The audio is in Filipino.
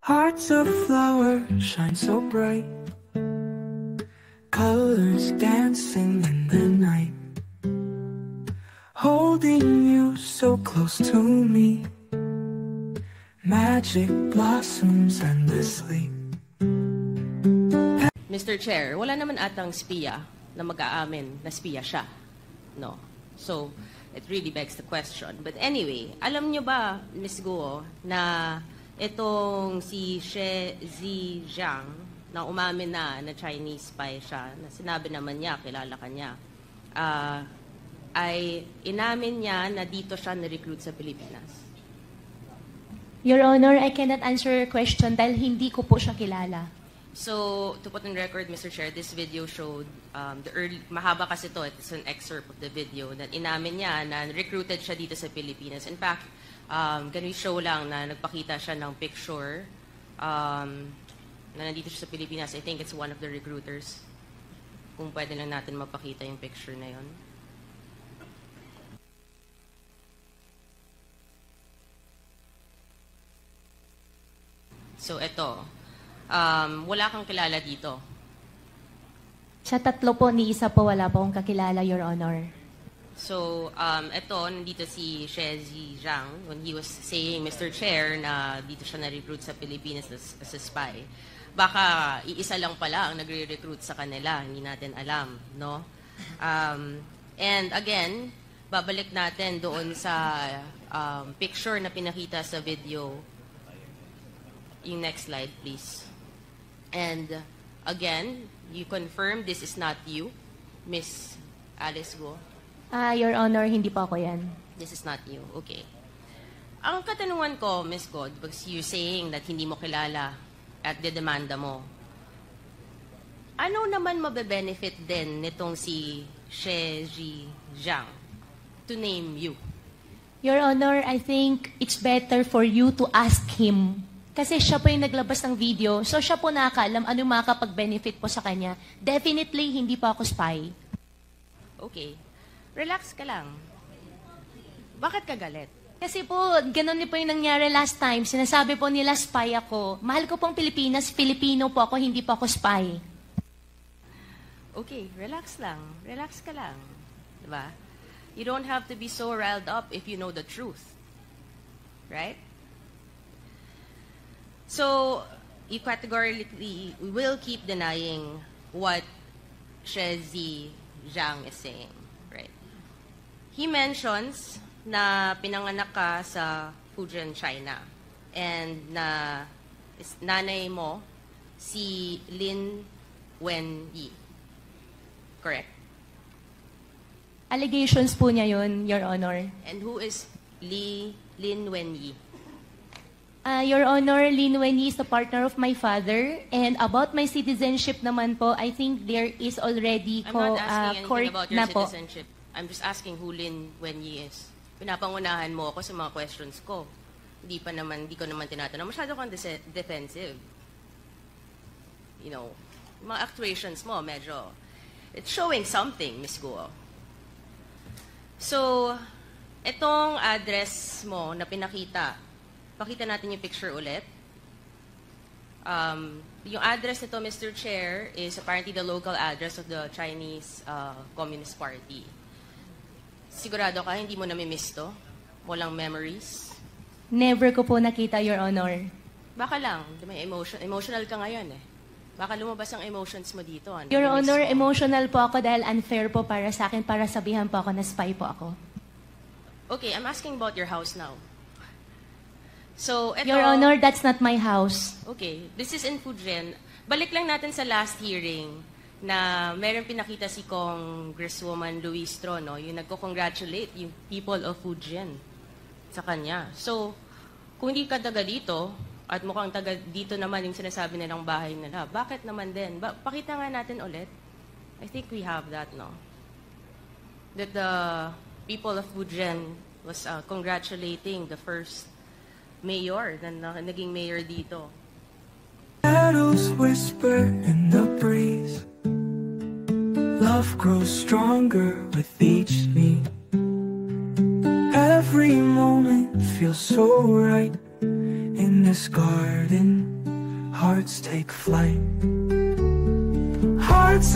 Hearts of flowers shine so bright, colors dancing in the night, holding you so close to me, magic blossoms endlessly. Mr. Chair, wala naman atang spiya na mag-aamin na spiya siya. No. So, it really begs the question. But anyway, alam nyo ba, Ms. Guo, na itong si She Zhijiang, na umamin na Chinese spy siya, na sinabi naman niya, kilala ka niya, ay inamin niya na dito siya na-recruit sa Pilipinas? Your Honor, I cannot answer your question dahil hindi ko po siya kilala. So, to put on record, Mr. Chair, this video showed, mahaba kasi ito, it's an excerpt of the video, that inamin niya na recruited siya dito sa Pilipinas. In fact, can we show lang na nagpakita siya ng picture na nandito siya sa Pilipinas. I think it's one of the recruiters. Kung pwede lang natin mapakita yung picture na yon. So, ito. Wala kang kilala dito. Sa tatlo po, ni isa po wala po akong kakilala, Your Honor. So, ito, nandito si She Zhijiang when he was saying, Mr. Chair, na dito siya na-recruit sa Pilipinas as a spy. Baka iisa lang pala ang nagre-recruit sa kanila, hindi natin alam, no? And again, babalik natin doon sa picture na pinakita sa video. Yung next slide, please. And again, you confirm this is not you, Miss Alice Guo? Your Honor, hindi po ako yan. This is not you. Okay. Ang katanungan ko, Miss God, because you're saying that hindi mo kilala at dedemanda mo, ano naman mabe-benefit din nitong si She Zhijiang to name you? Your Honor, I think it's better for you to ask him. Kasi siya po yung naglabas ng video, so siya po nakakaalam ano makakapag-benefit po sa kanya. Definitely, hindi po ako spy. Okay. Relax ka lang. Bakit ka galit? Kasi po, ganun po yung nangyari last time. Sinasabi po nila spy ako. Mahal ko pong Pilipinas, Filipino po ako, hindi po ako spy. Okay, relax lang. Relax ka lang. Diba? You don't have to be so riled up if you know the truth. Right? So, you categorically will keep denying what She Zhijiang is saying. Right? He mentions na pinanganak ka sa Fujian, China. And na nanay mo si Lin Wenyi. Correct? Allegations po niya yun, Your Honor. And who is Lin Wenyi? Your Honor, Lin Wenyi is the partner of my father. And about my citizenship naman po, I think there is already I'm not asking court anything about your na po. citizenship. I'm just asking who Lin Wenyi is. Pinapangunahan mo ako sa mga questions ko. Hindi ko naman tinatanong. Masyado kang defensive. You know, mga actuations mo, medyo, it's showing something, Miss Guo. So, itong address mo na pinakita, pakita natin yung picture ulit. Yung address nito, Mr. Chair, is apparently the local address of the Chinese Communist Party. Sigurado ka, hindi mo nami-miss to? Walang memories? Never ko po nakita, Your Honor. Baka lang, may emotional ka ngayon eh. Baka lumabas ang emotions mo dito. Ano? Your Honor, emotional po ako dahil unfair po para sa akin, para sabihan po ako na spy po ako. Okay, I'm asking about your house now. So, ito, Your Honor, that's not my house. Okay, this is in Fujian. Balik lang natin sa last hearing na meron pinakita si Congresswoman Louise Tro, no? Yung nagko-congratulate yung people of Fujian sa kanya. So, kung hindi ka taga dito, at mukhang taga dito naman yung sinasabi nilang bahay nila, bakit naman din? Pakita nga natin ulit. I think we have that, no? That the people of Fujian was congratulating the first mayor na naging mayor dito. Shadows whisper in the breeze. Love grows stronger with each leap. Every moment feels so right in in this garden, hearts take flight. Hearts